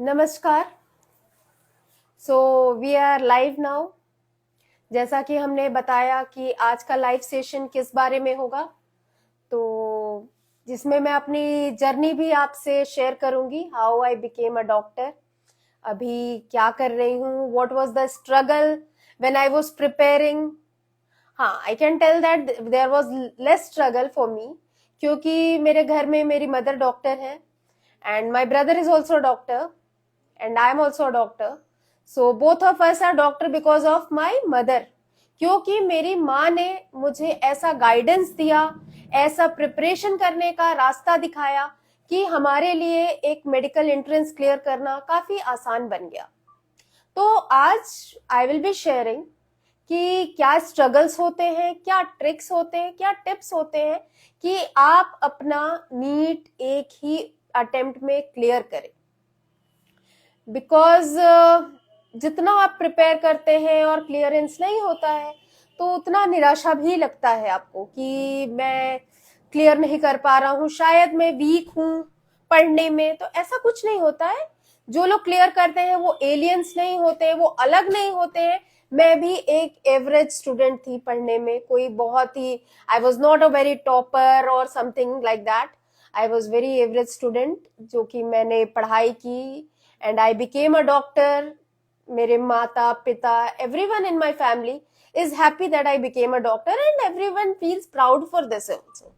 नमस्कार। So we are live now. जैसा कि हमने बताया कि आज का लाइव सेशन किस बारे में होगा, तो जिसमें मैं अपनी जर्नी भी आपसे शेयर करूंगी। How I became a doctor, अभी क्या कर रही हूँ, what was the struggle when I was preparing. हाँ, I can tell that there was less struggle for me, क्योंकि मेरे घर में मेरी मदर डॉक्टर है and my brother is also doctor and I am also a doctor. So both of us are doctor because of my mother. क्योंकि मेरी माँ ने मुझे ऐसा गाइडेंस दिया, ऐसा प्रिपरेशन करने का रास्ता दिखाया कि हमारे लिए एक मेडिकल एंट्रेंस क्लियर करना काफी आसान बन गया। तो आज आई विल बी शेयरिंग कि क्या स्ट्रगल्स होते हैं, क्या ट्रिक्स होते हैं, क्या टिप्स होते हैं कि आप अपना नीट एक ही अटेम्प्ट में क्लियर करें। बिकॉज जितना आप प्रिपेयर करते हैं और क्लियरेंस नहीं होता है तो उतना निराशा भी लगता है आपको कि मैं क्लियर नहीं कर पा रहा हूँ, शायद मैं वीक हूँ पढ़ने में। तो ऐसा कुछ नहीं होता है। जो लोग क्लियर करते हैं वो एलियंस नहीं होते, वो अलग नहीं होते हैं। मैं भी एक एवरेज स्टूडेंट थी पढ़ने में, कोई बहुत ही I was not a very topper और something like that. I was very average student, जो कि मैंने पढ़ाई की and I became a doctor. मेरे माता पिता, everyone in my family is happy that I became a doctor and everyone feels proud for this also.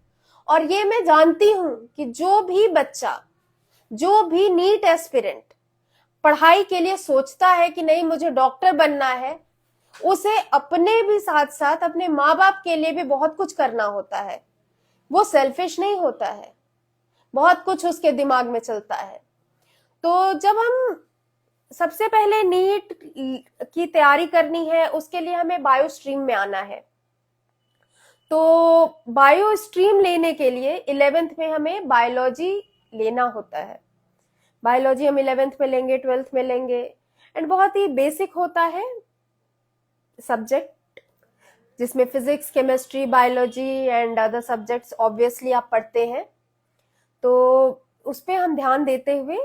और ये मैं जानती हूँ कि जो भी बच्चा, जो भी नीट एस्पिरेंट पढ़ाई के लिए सोचता है कि नहीं मुझे डॉक्टर बनना है, उसे अपने भी साथ साथ अपने माँ बाप के लिए भी बहुत कुछ करना होता है। वो सेल्फिश नहीं होता है, बहुत कुछ उसके दिमाग में चलता है। तो जब हम सबसे पहले नीट की तैयारी करनी है, उसके लिए हमें बायो स्ट्रीम में आना है। तो बायो स्ट्रीम लेने के लिए 11th में हमें बायोलॉजी लेना होता है। बायोलॉजी हम 11th में लेंगे, 12th में लेंगे एंड बहुत ही बेसिक होता है सब्जेक्ट, जिसमें physics, chemistry, biology and other subjects obviously आप पढ़ते हैं। तो उस पर हम ध्यान देते हुए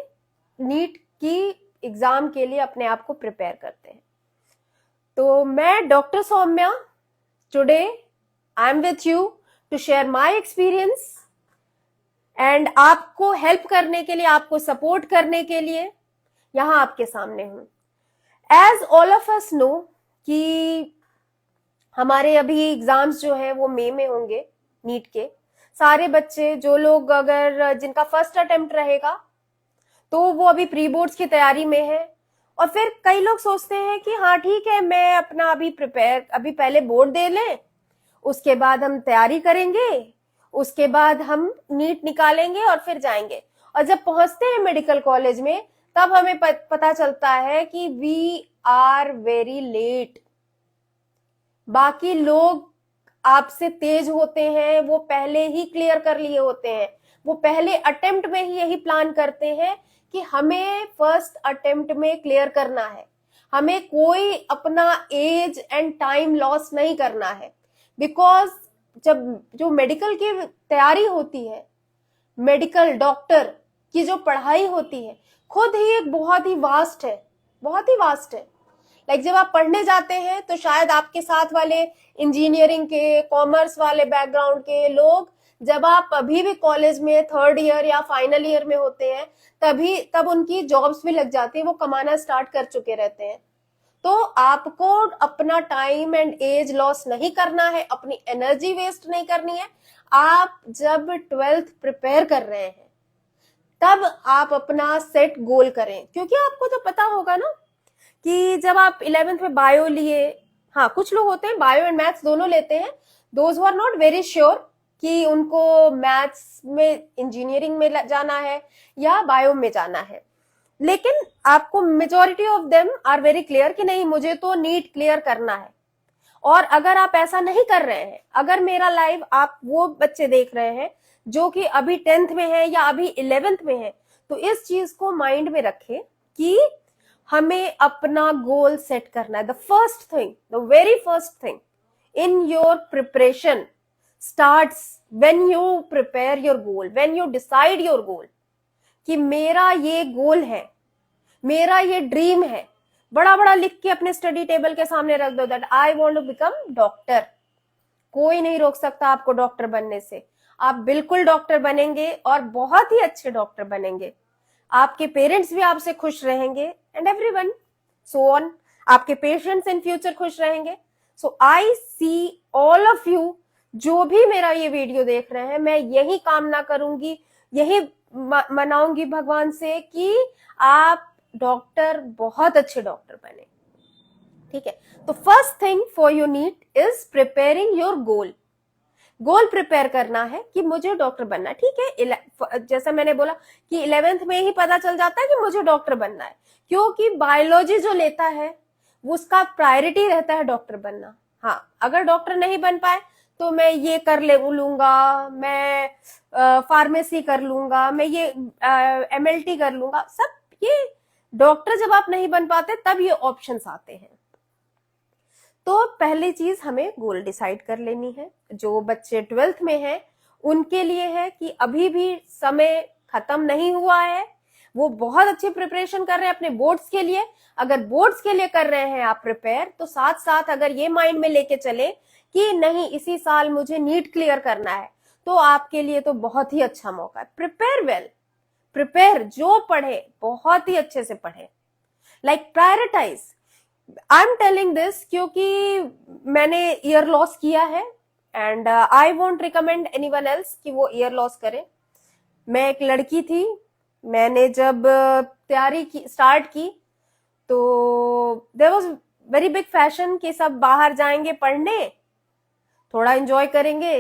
नीट की एग्जाम के लिए अपने आप को प्रिपेयर करते हैं। तो मैं doctor Saumya, today I am with you to share my experience and आपको हेल्प करने के लिए, आपको सपोर्ट करने के लिए यहां आपके सामने हूं। As all of us know कि हमारे अभी एग्जाम्स जो है वो मई में होंगे नीट के। सारे बच्चे जो लोग अगर जिनका फर्स्ट अटेम्प्ट रहेगा तो वो अभी प्री बोर्ड्स की तैयारी में है। और फिर कई लोग सोचते हैं कि हाँ ठीक है, मैं अपना अभी प्रिपेयर, अभी पहले बोर्ड दे लें, उसके बाद हम तैयारी करेंगे, उसके बाद हम नीट निकालेंगे और फिर जाएंगे। और जब पहुंचते हैं मेडिकल कॉलेज में तब हमें पता चलता है कि वी आर वेरी लेट। बाकी लोग आपसे तेज होते हैं, वो पहले ही क्लियर कर लिए होते हैं, वो पहले अटेम्प्ट में ही यही प्लान करते हैं कि हमें फर्स्ट अटेम्प्ट में क्लियर करना है, हमें कोई अपना एज एंड टाइम लॉस नहीं करना है। बिकॉज जब जो मेडिकल की तैयारी होती है, मेडिकल डॉक्टर की जो पढ़ाई होती है, खुद ही एक बहुत ही वास्ट है, बहुत ही वास्ट है। लाइक जब आप पढ़ने जाते हैं तो शायद आपके साथ वाले इंजीनियरिंग के, कॉमर्स वाले बैकग्राउंड के लोग, जब आप अभी भी कॉलेज में थर्ड ईयर या फाइनल ईयर में होते हैं तब उनकी जॉब्स भी लग जाती है, वो कमाना स्टार्ट कर चुके रहते हैं। तो आपको अपना टाइम एंड एज लॉस नहीं करना है, अपनी एनर्जी वेस्ट नहीं करनी है। आप जब 12th प्रिपेयर कर रहे हैं तब आप अपना सेट गोल करें, क्योंकि आपको तो पता होगा ना कि जब आप 11th में बायो लिए, हाँ कुछ लोग होते हैं बायो एंड मैथ्स दोनों लेते हैं, those who are not very sure कि उनको मैथ्स में इंजीनियरिंग में जाना है या बायो में जाना है। लेकिन आपको majority of them are very clear कि नहीं मुझे तो नीट क्लियर करना है। और अगर आप ऐसा नहीं कर रहे हैं, अगर मेरा लाइव आप वो बच्चे देख रहे हैं जो कि अभी 10th में है या अभी 11th में है, तो इस चीज को माइंड में रखें कि हमें अपना गोल सेट करना है। The first thing, the very first thing in your preparation starts when you prepare your goal, when you decide your goal कि मेरा ये गोल है, मेरा ये ड्रीम है, बड़ा बड़ा लिख के अपने स्टडी टेबल के सामने रख दो that I want to become doctor. कोई नहीं रोक सकता आपको डॉक्टर बनने से। आप बिल्कुल डॉक्टर बनेंगे और बहुत ही अच्छे डॉक्टर बनेंगे। आपके पेरेंट्स भी आपसे खुश रहेंगे एंड एवरीवन सो ऑन। आपके पेशेंट्स इन फ्यूचर खुश रहेंगे। सो आई सी ऑल ऑफ यू, जो भी मेरा ये वीडियो देख रहे हैं, मैं यही कामना करूंगी, यही मनाऊंगी भगवान से कि आप डॉक्टर, बहुत अच्छे डॉक्टर बने। ठीक है, तो first thing for your NEET is preparing your goal. Goal prepare करना है कि मुझे डॉक्टर बनना है। ठीक है, जैसा मैंने बोला कि 11th में ही पता चल जाता है कि मुझे डॉक्टर बनना है, क्योंकि बायोलॉजी जो लेता है वो उसका प्रायोरिटी रहता है डॉक्टर बनना। हाँ, अगर डॉक्टर नहीं बन पाए तो मैं ये कर लूंगा, मैं फार्मेसी कर लूंगा, मैं ये MLT कर लूंगा, सब ये डॉक्टर जब आप नहीं बन पाते तब ये ऑप्शंस आते हैं। तो पहली चीज हमें गोल डिसाइड कर लेनी है। जो बच्चे 12th में हैं उनके लिए है कि अभी भी समय खत्म नहीं हुआ है, वो बहुत अच्छी प्रिपरेशन कर रहे हैं अपने बोर्ड्स के लिए। अगर बोर्ड्स के लिए कर रहे हैं आप प्रिपेयर, तो साथ साथ अगर ये माइंड में लेके चले कि नहीं इसी साल मुझे नीट क्लियर करना है, तो आपके लिए तो बहुत ही अच्छा मौका है। प्रिपेयर वेल, प्रिपेयर, जो पढ़े बहुत ही अच्छे से पढ़े, like prioritize. I am telling this क्योंकि मैंने ईयर लॉस किया है and I won't recommend anyone else कि वो ईयर लॉस करे। मैं एक लड़की थी, मैंने जब तैयारी की स्टार्ट की तो there was very big fashion कि सब बाहर जाएंगे पढ़ने, थोड़ा एंजॉय करेंगे,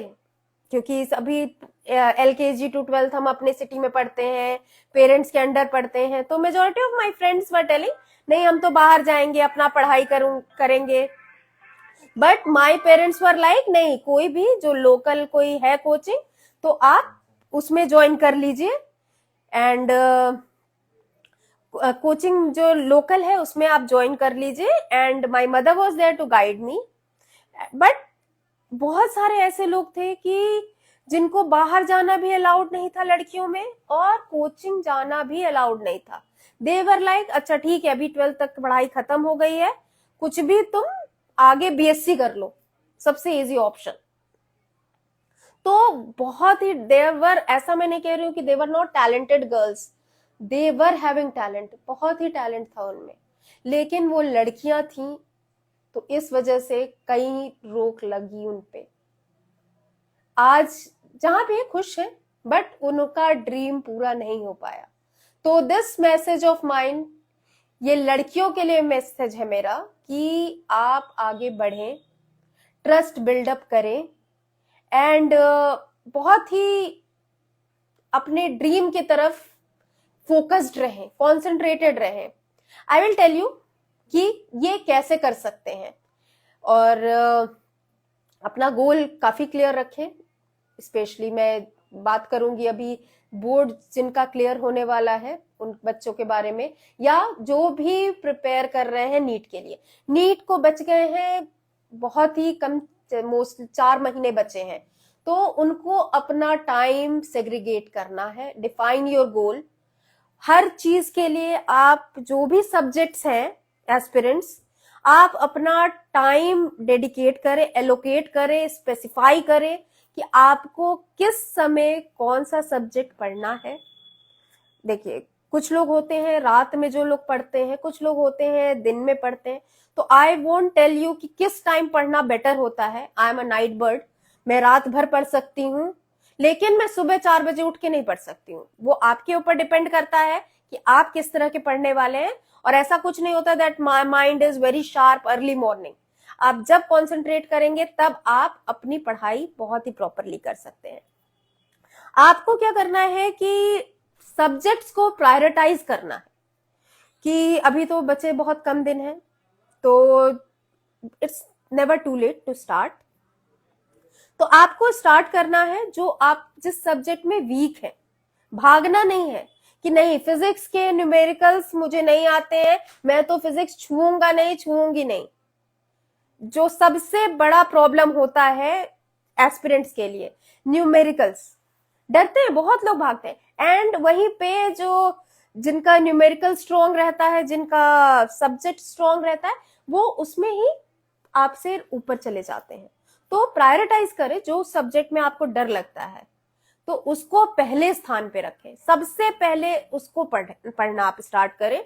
क्योंकि अभी LKG to 12th हम अपने सिटी में पढ़ते हैं, पेरेंट्स के अंडर पढ़ते हैं। तो majority of my friends were telling नहीं हम तो बाहर जाएंगे, अपना पढ़ाई करेंगे। But my parents were like नहीं, कोई भी जो लोकल कोई है कोचिंग तो आप उसमें ज्वाइन कर लीजिए, एंड कोचिंग जो लोकल है उसमें आप ज्वाइन कर लीजिए। And my mother was there to guide me. But बहुत सारे ऐसे लोग थे कि जिनको बाहर जाना भी अलाउड नहीं था लड़कियों में, और कोचिंग जाना भी अलाउड नहीं था। दे वर लाइक अच्छा ठीक है, अभी 12th तक पढ़ाई खत्म हो गई है, कुछ भी तुम आगे BSc कर लो, सबसे इजी ऑप्शन। तो बहुत ही देवर, ऐसा मैं नहीं कह रही हूँ कि they're not talented girls, they're having talent, बहुत ही टैलेंट था उनमें, लेकिन वो लड़कियां थी तो इस वजह से कई रोक लगी उनपे। आज जहां भी खुश है बट उनका ड्रीम पूरा नहीं हो पाया। तो दिस मैसेज ऑफ माइंड, ये लड़कियों के लिए मैसेज है मेरा कि आप आगे बढ़ें, ट्रस्ट बिल्डअप करें एंड बहुत ही अपने ड्रीम की तरफ फोकस्ड रहें, कॉन्सेंट्रेटेड रहें। आई विल टेल यू कि ये कैसे कर सकते हैं, और अपना गोल काफी क्लियर रखें। स्पेशली मैं बात करूंगी अभी बोर्ड जिनका क्लियर होने वाला है उन बच्चों के बारे में, या जो भी प्रिपेयर कर रहे हैं नीट के लिए। नीट को बच गए हैं बहुत ही कम, मोस्ट 4 महीने बचे हैं, तो उनको अपना टाइम सेग्रीगेट करना है। Define your goal. हर चीज के लिए आप जो भी सब्जेक्ट्स हैं एस्पिरेंट्स, आप अपना टाइम डेडिकेट करें, एलोकेट करें, स्पेसिफाई करें कि आपको किस समय कौन सा सब्जेक्ट पढ़ना है। देखिए, कुछ लोग होते हैं रात में जो लोग पढ़ते हैं, कुछ लोग होते हैं दिन में पढ़ते हैं। तो आई वोंट टेल यू कि किस टाइम पढ़ना बेटर होता है। I am a night bird, मैं रात भर पढ़ सकती हूँ, लेकिन मैं सुबह 4 बजे उठ के नहीं पढ़ सकती हूँ। वो आपके ऊपर डिपेंड करता है कि आप किस तरह के पढ़ने वाले हैं। और ऐसा कुछ नहीं होता that my mind is very sharp early morning. आप जब कॉन्सेंट्रेट करेंगे तब आप अपनी पढ़ाई बहुत ही प्रॉपरली कर सकते हैं। आपको क्या करना है कि सब्जेक्ट्स को प्रायोरिटाइज करना है, कि अभी तो बचे बहुत कम दिन हैं, तो it's never too late to start. तो आपको स्टार्ट करना है जो आप जिस सब्जेक्ट में वीक है। भागना नहीं है कि नहीं फिजिक्स के न्यूमेरिकल्स मुझे नहीं आते हैं, मैं तो फिजिक्स छूऊंगा नहीं, छूऊंगी नहीं। जो सबसे बड़ा प्रॉब्लम होता है एस्पिरेंट्स के लिए, न्यूमेरिकल्स। डरते हैं बहुत लोग, भागते हैं। एंड वहीं पे जो जिनका न्यूमेरिकल स्ट्रॉन्ग रहता है, जिनका सब्जेक्ट स्ट्रॉन्ग रहता है, वो उसमें ही आपसे ऊपर चले जाते हैं। तो प्रायोरिटाइज करें, जो सब्जेक्ट में आपको डर लगता है तो उसको पहले स्थान पे रखें, सबसे पहले उसको पढ़ना आप स्टार्ट करें।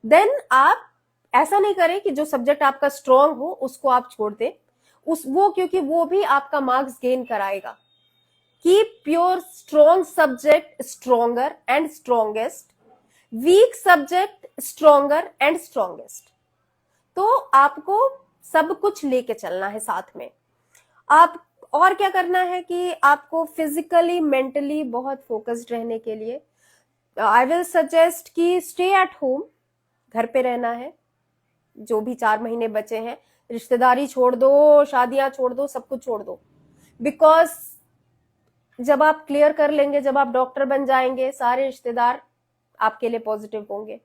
देन आप ऐसा नहीं करें कि जो सब्जेक्ट आपका स्ट्रॉन्ग हो उसको आप छोड़ दें, क्योंकि वो भी आपका मार्क्स गेन कराएगा। Keep your strong subject stronger and strongest, weak subject stronger and strongest. तो आपको सब कुछ लेके चलना है साथ में। आप और क्या करना है कि आपको फिजिकली मेंटली बहुत फोकस्ड रहने के लिए आई विल सजेस्ट कि स्टे एट होम, घर पे रहना है। जो भी 4 महीने बचे हैं, रिश्तेदारी छोड़ दो, शादियां छोड़ दो, सब कुछ छोड़ दो। बिकॉज जब आप क्लियर कर लेंगे, जब आप डॉक्टर बन जाएंगे, सारे रिश्तेदार आपके लिए पॉजिटिव होंगे।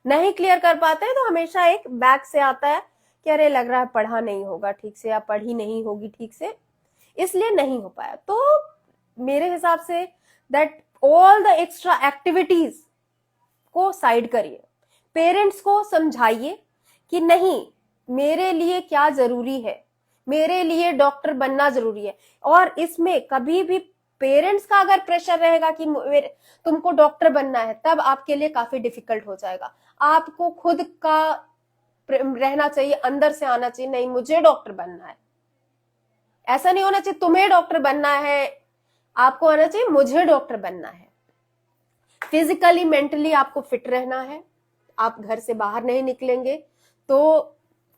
नहीं क्लियर कर पाते हैं तो हमेशा एक बैक से आता है कि अरे लग रहा है पढ़ा नहीं होगा ठीक से, या पढ़ी नहीं होगी ठीक से, इसलिए नहीं हो पाया। तो मेरे हिसाब say that all the extra activities को साइड करिए, पेरेंट्स को समझाइए कि नहीं, मेरे लिए क्या जरूरी है, मेरे लिए डॉक्टर बनना जरूरी है। और इसमें कभी भी पेरेंट्स का अगर प्रेशर रहेगा कि तुमको डॉक्टर बनना है, तब आपके लिए काफी डिफिकल्ट हो जाएगा। आपको खुद का रहना चाहिए, अंदर से आना चाहिए, नहीं मुझे डॉक्टर बनना है। ऐसा नहीं होना चाहिए तुम्हें डॉक्टर बनना है, आपको आना चाहिए मुझे डॉक्टर बनना है। फिजिकली मेंटली आपको फिट रहना है। आप घर से बाहर नहीं निकलेंगे तो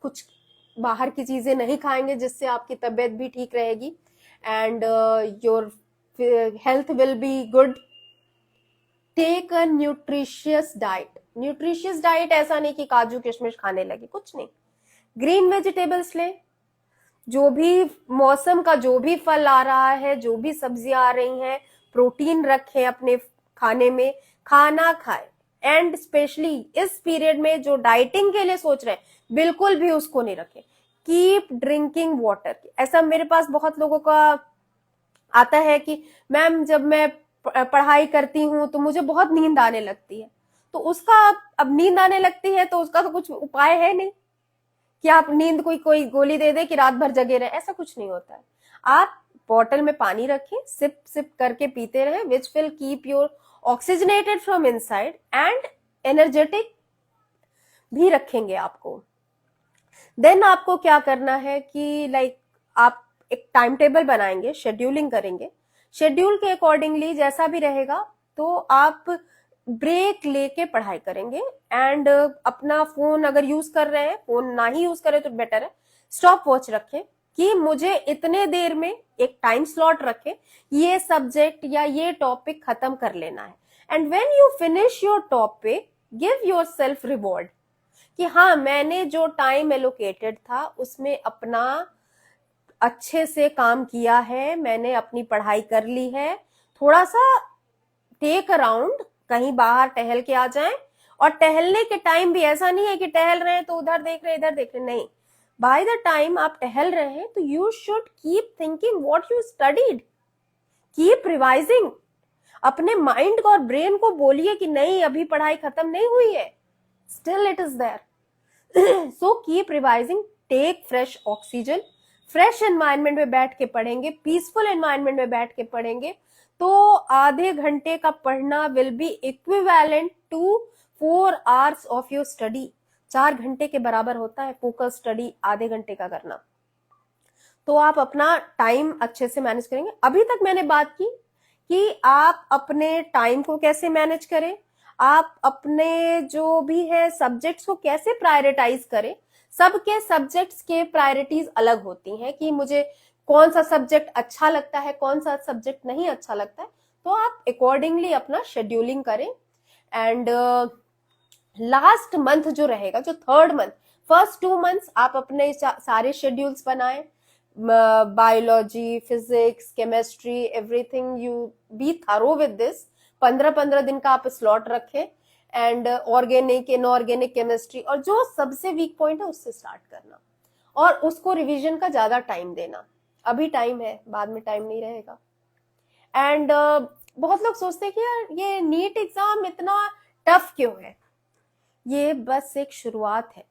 कुछ बाहर की चीजें नहीं खाएंगे जिससे आपकी तबीयत भी ठीक रहेगी, and your health will be good. Take a nutritious diet. Nutritious diet ऐसा नहीं कि काजू किशमिश खाने लगे, कुछ नहीं। ग्रीन वेजिटेबल्स लें, जो भी मौसम का जो भी फल आ रहा है, जो भी सब्जियां आ रही हैं, प्रोटीन रखें अपने खाने में, खाना खाएं। एंड स्पेशली इस पीरियड में जो डाइटिंग के लिए सोच रहे हैं, बिल्कुल भी उसको नहीं रखें। Keep drinking water. ऐसा मेरे पास बहुत लोगों का आता है कि मैम जब मैं पढ़ाई करती हूँ तो मुझे बहुत नींद आने लगती है। तो उसका, अब नींद आने लगती है तो उसका तो कुछ उपाय है नहीं कि आप नींद कोई गोली दे दे कि रात भर जगे रहे, ऐसा कुछ नहीं होता है। आप बॉटल में पानी रखें, सिप सिप करके पीते रहें, which will keep your oxygenated from inside and energetic भी रखेंगे आपको। देन आपको क्या करना है कि लाइक आप एक टाइम टेबल बनाएंगे, शेड्यूलिंग करेंगे। शेड्यूल के अकॉर्डिंगली जैसा भी रहेगा तो आप ब्रेक लेके पढ़ाई करेंगे। एंड अपना फोन अगर यूज कर रहे हैं, फोन ना ही यूज करें तो बेटर है, स्टॉप वॉच रखें कि मुझे इतने देर में एक टाइम स्लॉट रखें, ये सब्जेक्ट या ये टॉपिक खत्म कर लेना है। And when you finish your topic, give your self reward कि हाँ, मैंने जो टाइम एलोकेटेड था उसमें अपना अच्छे से काम किया है, मैंने अपनी पढ़ाई कर ली है। थोड़ा सा टेक अराउंड, कहीं बाहर टहल के आ जाएं। और टहलने के टाइम भी ऐसा नहीं है कि टहल रहे हैं तो उधर देख रहे इधर देख रहे, नहीं। बाय द टाइम आप टहल रहे हैं तो you should keep thinking what you studied, keep revising. अपने माइंड को और ब्रेन को बोलिए कि नहीं, अभी पढ़ाई खत्म नहीं हुई है, still it is there. So keep revising, take fresh oxygen. Fresh environment में बैठ के पढ़ेंगे, पीसफुल एनवायरनमेंट में बैठ के पढ़ेंगे तो आधे घंटे का पढ़ना will be equivalent to 4 hours of your study. 4 घंटे के बराबर होता है फोकस स्टडी आधे घंटे का करना। तो आप अपना टाइम अच्छे से मैनेज करेंगे। अभी तक मैंने बात की कि आप अपने टाइम को कैसे मैनेज करें, आप अपने जो भी है सब्जेक्ट्स को कैसे प्रायोरिटाइज करें। सबके सब्जेक्ट्स के प्रायोरिटीज अलग होती हैं कि मुझे कौन सा सब्जेक्ट अच्छा लगता है, कौन सा सब्जेक्ट नहीं अच्छा लगता है। तो आप अकॉर्डिंगली अपना शेड्यूलिंग करें। एंड लास्ट मंथ जो रहेगा, जो 3rd मंथ, फर्स्ट 2 मंथ्स आप अपने सारे शेड्यूल्स बनाएं, biology, physics, chemistry, everything, you B thorough with this. 15-15 दिन का आप स्लॉट रखें। एंड ऑर्गेनिक, इनऑर्गेनिक केमिस्ट्री, और जो सबसे वीक पॉइंट है उससे स्टार्ट करना और उसको रिवीजन का ज्यादा टाइम देना। अभी टाइम है, बाद में टाइम नहीं रहेगा। एंड बहुत लोग सोचते हैं कि यार ये नीट एग्जाम इतना टफ क्यों है? ये बस एक शुरुआत है,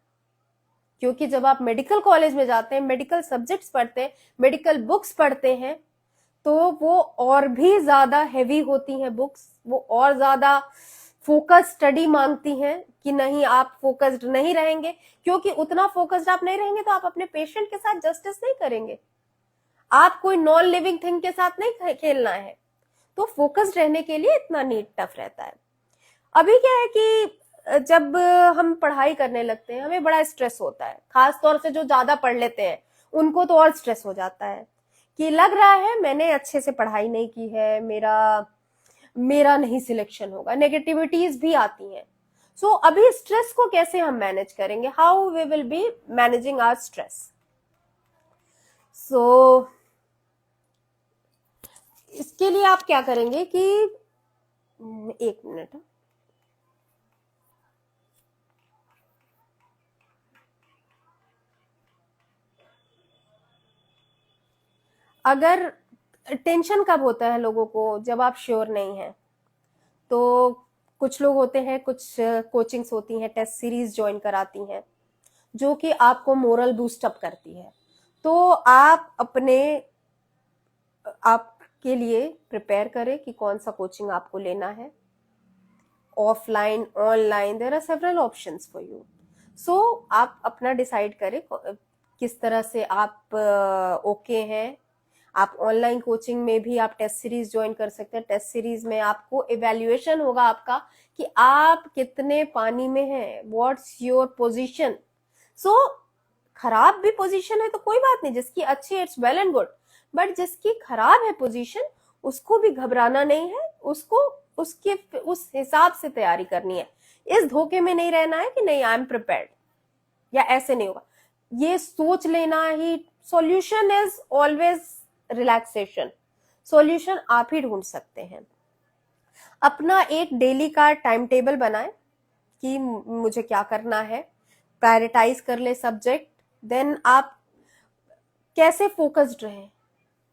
क्योंकि जब आप मेडिकल कॉलेज में जाते हैं, मेडिकल सब्जेक्ट्स पढ़ते हैं, मेडिकल बुक्स पढ़ते हैं, तो वो और भी ज्यादा हैवी होती हैं बुक्स, वो और ज्यादा फोकस स्टडी मांगती हैं कि नहीं आप फोकस्ड नहीं रहेंगे, क्योंकि उतना फोकस्ड आप नहीं रहेंगे तो आप अपने पेशेंट के साथ जस्टिस नहीं करेंगे, आप कोई नॉन लिविंग थिंग के साथ नहीं खेलना है, तो फोकस्ड रहने के लिए इतना नीट टफ रहता है। अभी क्या है कि जब हम पढ़ाई करने लगते हैं हमें बड़ा स्ट्रेस होता है, खास तौर से जो ज्यादा पढ़ लेते हैं उनको तो और स्ट्रेस हो जाता है कि लग रहा है मैंने अच्छे से पढ़ाई नहीं की है, मेरा नहीं सिलेक्शन होगा, नेगेटिविटीज भी आती हैं। सो अभी स्ट्रेस को कैसे हम मैनेज करेंगे, how we will be managing our stress. So इसके लिए आप क्या करेंगे कि एक मिनट, अगर टेंशन कब होता है लोगों को, जब आप श्योर नहीं हैं, तो कुछ लोग होते हैं, कुछ कोचिंग्स होती हैं, टेस्ट सीरीज ज्वाइन कराती हैं जो कि आपको मोरल बूस्ट अप करती है, तो आपके लिए प्रिपेयर करें कि कौन सा कोचिंग आपको लेना है, offline, online, there are several options for you. So आप अपना डिसाइड करें किस तरह से आप ओके हैं। आप ऑनलाइन कोचिंग में भी आप टेस्ट सीरीज ज्वाइन कर सकते हैं, टेस्ट सीरीज में आपको इवैल्यूएशन होगा आपका कि आप कितने पानी में हैं, व्हाट्स योर पोजीशन। सो खराब भी पोजीशन है तो कोई बात नहीं, जिसकी अच्छी it's well and good, but जिसकी खराब है पोजीशन उसको भी घबराना नहीं है, उसको उसके उस हिसाब से तैयारी करनी है। इस धोखे में नहीं रहना है कि नहीं आई एम प्रिपेयर्ड या ऐसे नहीं होगा, ये सोच लेना ही। Solution is always relaxation, solution आप ही ढूंढ सकते हैं। अपना एक डेली का टाइम टेबल बनाएं कि मुझे क्या करना है, प्रायोरिटाइज कर ले सब्जेक्ट, देन आप कैसे फोकस्ड रहें।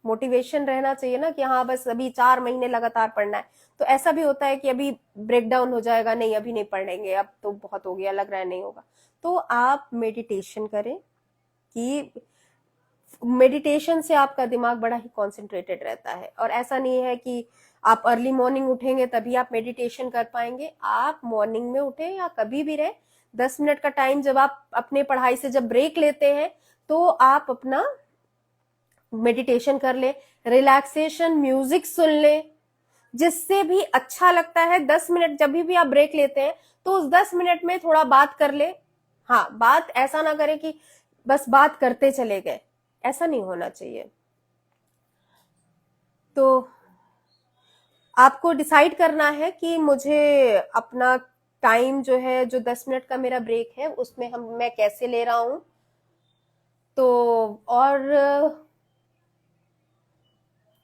मोटिवेशन रहना चाहिए ना कि हाँ बस अभी 4 महीने लगातार पढ़ना है, तो ऐसा भी होता है कि अभी ब्रेक डाउन हो जाएगा, नहीं अभी नहीं पढ़ेंगे, अब तो बहुत हो गया, लग रहा है नहीं होगा। तो आप मेडिटेशन करें कि मेडिटेशन से आपका दिमाग बड़ा ही कॉन्सेंट्रेटेड रहता है, और ऐसा नहीं है कि आप अर्ली मॉर्निंग उठेंगे तभी आप मेडिटेशन कर पाएंगे। आप मॉर्निंग में उठे या कभी भी रहे, 10 मिनट का टाइम जब आप अपने पढ़ाई से जब ब्रेक लेते हैं तो आप अपना मेडिटेशन कर ले, रिलैक्सेशन म्यूजिक सुन ले, जिससे भी अच्छा लगता है। 10 मिनट जब भी आप ब्रेक लेते हैं तो उस 10 मिनट में थोड़ा बात कर ले। हाँ, बात ऐसा ना करें कि बस बात करते चले गए, ऐसा नहीं होना चाहिए। तो आपको डिसाइड करना है कि मुझे अपना टाइम जो है, जो 10 मिनट का मेरा ब्रेक है, उसमें मैं कैसे ले रहा हूं। तो और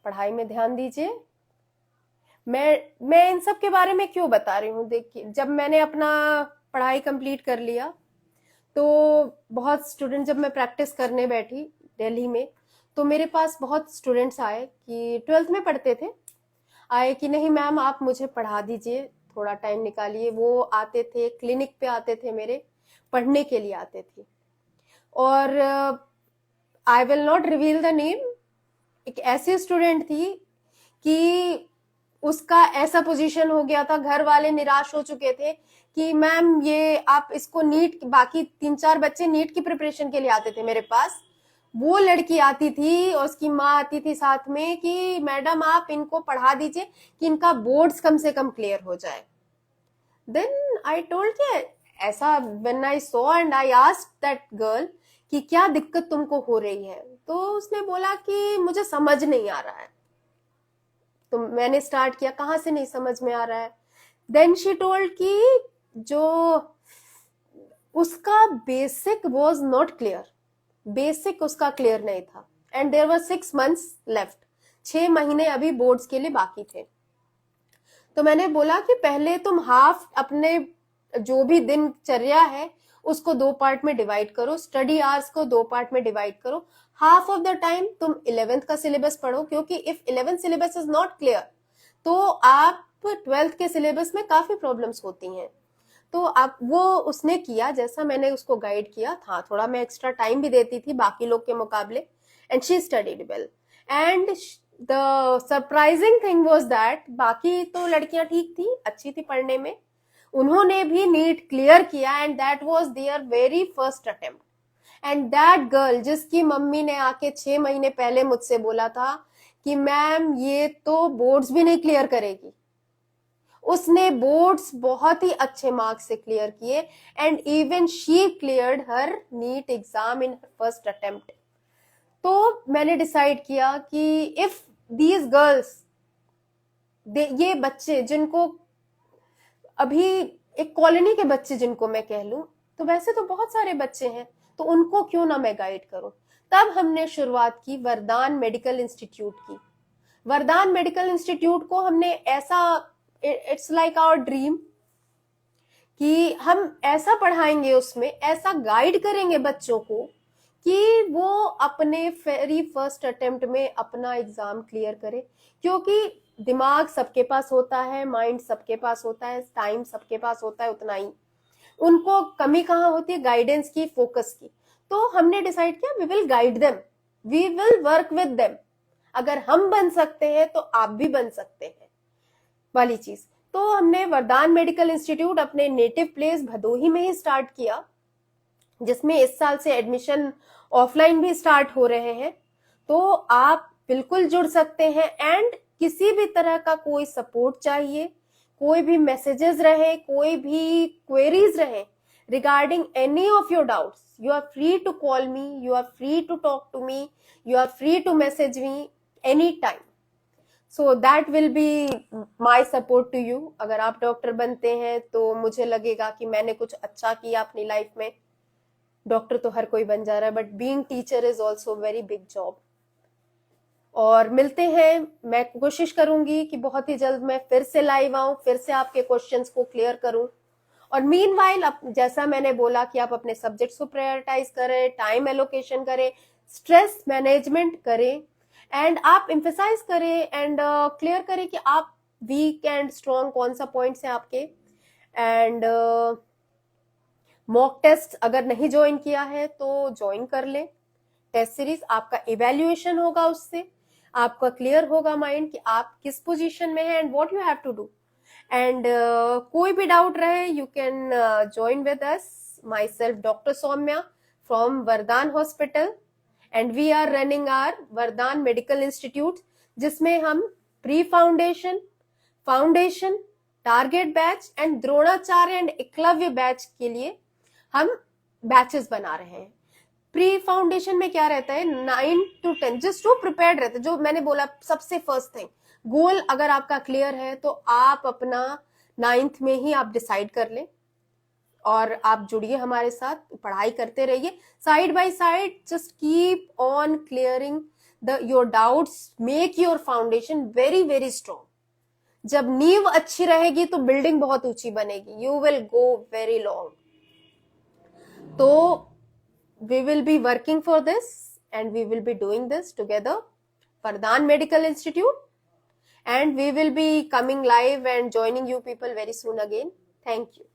पढ़ाई में ध्यान दीजिए। मैं इन सब के बारे में क्यों बता रही हूँ, देखिए जब मैंने अपना पढ़ाई कंप्लीट कर लिया तो बहुत स्टूडेंट, जब मैं प्रैक्टिस करने बैठी दिल्ली में, तो मेरे पास बहुत स्टूडेंट्स आए कि 12th में पढ़ते थे, आए कि नहीं मैम आप मुझे पढ़ा दीजिए, थोड़ा टाइम निकालिए। वो आते थे, क्लिनिक पे आते थे, मेरे पढ़ने के लिए आते थे। और I will not reveal the name, एक ऐसी स्टूडेंट थी कि उसका ऐसा पोजीशन हो गया था, घर वाले निराश हो चुके थे कि मैम ये आप इसको नीट, बाकी 3-4 बच्चे नीट की प्रिपरेशन के लिए आते थे मेरे पास, वो लड़की आती थी और उसकी माँ आती थी साथ में कि मैडम आप इनको पढ़ा दीजिए कि इनका बोर्ड्स कम से कम क्लियर हो जाए। देन आई टोल्ड कि ऐसा, when I saw and I asked that girl कि क्या दिक्कत तुमको हो रही है, तो उसने बोला कि मुझे समझ नहीं आ रहा है। तो मैंने स्टार्ट किया, कहाँ से नहीं समझ में आ रहा है। देन शी टोल्ड कि जो उसका basic was not clear, basic उसका क्लियर नहीं था, एंड देयर वर 6 months लेफ्ट, 6 महीने अभी बोर्ड्स के लिए बाकी थे। तो मैंने बोला कि पहले तुम हाफ अपने जो भी दिनचर्या है उसको 2 पार्ट में डिवाइड करो, स्टडी आवर्स को 2 पार्ट में डिवाइड करो, हाफ ऑफ द टाइम तुम 11th का सिलेबस पढ़ो, क्योंकि if 11th syllabus is not clear तो आप ट्वेल्थ के सिलेबस में काफी प्रॉब्लम्स होती हैं। तो अब वो उसने किया जैसा मैंने उसको गाइड किया था, थोड़ा मैं एक्स्ट्रा टाइम भी देती थी बाकी लोग के मुकाबले, and she studied well. And the surprising thing was that बाकी तो लड़कियां ठीक थी, अच्छी थी पढ़ने में, उन्होंने भी नीट क्लियर किया, and that was their very first attempt. And that girl जिसकी मम्मी ने आके 6 महीने पहले मुझसे बोला था कि मैम ये तो बोर्ड्स भी नहीं क्लियर करेगी, उसने बोर्ड्स बहुत ही अच्छे मार्क्स से क्लियर किए, and even she cleared her NEET exam in her first attempt. तो मैंने डिसाइड किया कि इफ दीज गर्ल्स, ये बच्चे जिनको अभी एक कॉलोनी के बच्चे जिनको मैं कह लूं, तो वैसे तो बहुत सारे बच्चे हैं, तो उनको क्यों ना मैं गाइड करूं। तब हमने शुरुआत की वरदान मेडिकल इंस्टीट्यूट की। वरदान मेडिकल इंस्टीट्यूट को हमने ऐसा, इट्स लाइक आवर ड्रीम कि हम ऐसा पढ़ाएंगे, उसमें ऐसा गाइड करेंगे बच्चों को कि वो अपने वेरी फर्स्ट अटेम्प्ट में अपना एग्जाम क्लियर करे। क्योंकि दिमाग सबके पास होता है, माइंड सबके पास होता है, टाइम सबके पास होता है उतना ही, उनको कमी कहाँ होती है, गाइडेंस की, फोकस की। तो हमने डिसाइड किया we will guide them, we will work with them. अगर हम बन सकते हैं तो आप भी बन सकते हैं वाली चीज। तो हमने वरदान मेडिकल इंस्टीट्यूट अपने नेटिव प्लेस भदोही में ही स्टार्ट किया, जिसमें इस साल से एडमिशन ऑफलाइन भी स्टार्ट हो रहे हैं। तो आप बिल्कुल जुड़ सकते हैं, एंड किसी भी तरह का कोई सपोर्ट चाहिए, कोई भी मैसेजेस रहे, कोई भी क्वेरीज रहे regarding any of your doubts, you are free to call me, you are free to talk to me, you are free to message me anytime. So that will be my support to you. अगर आप doctor बनते हैं तो मुझे लगेगा कि मैंने कुछ अच्छा किया अपनी लाइफ में। डॉक्टर तो हर कोई बन जा रहा है, but being teacher is also very big job. और मिलते हैं, मैं कोशिश करूंगी कि बहुत ही जल्द मैं फिर से लाइव आऊं, फिर से आपके क्वेश्चंस को क्लियर करूं। और मीनवाइल जैसा मैंने बोला कि आप अपने सब्जेक्ट्स को प्रायोरिटाइज करें, टाइम एलोकेशन करें, स्ट्रेस मैनेजमेंट करें, एंड आप एम्फेसाइज करें एंड क्लियर करें कि आप वीक एंड स्ट्रॉन्ग कौन सा पॉइंट्स है आपके। एंड मॉक टेस्ट अगर नहीं ज्वाइन किया है तो ज्वाइन कर लें टेस्ट सीरीज, आपका इवेल्युएशन होगा, उससे आपका क्लियर होगा माइंड कि आप किस पोजीशन में है and what you have to do. And कोई भी डाउट रहे, you can join with us, my self doctor Saumya from Vardaan hospital, and we are running our Vardaan medical institute, जिसमें हम pre foundation, foundation, target batch and Dronacharya and Eklavya batch के लिए हम batches बना रहे हैं। प्री फाउंडेशन में क्या रहता है, 9 to 10 जस्ट जो प्रिपेयर्ड रहते, जो मैंने बोला सबसे फर्स्ट थिंग, गोल अगर आपका क्लियर है तो आप अपना 9th में ही आप डिसाइड कर लें, और आप जुड़िए हमारे साथ, पढ़ाई करते रहिए side by side, just keep on clearing your doubts, make your foundation very very strong. जब नींव अच्छी रहेगी तो बिल्डिंग बहुत ऊंची बनेगी, you will go very long. तो we will be working for this and we will be doing this together, Vardhan Medical Institute, and we will be coming live and joining you people very soon again. Thank you.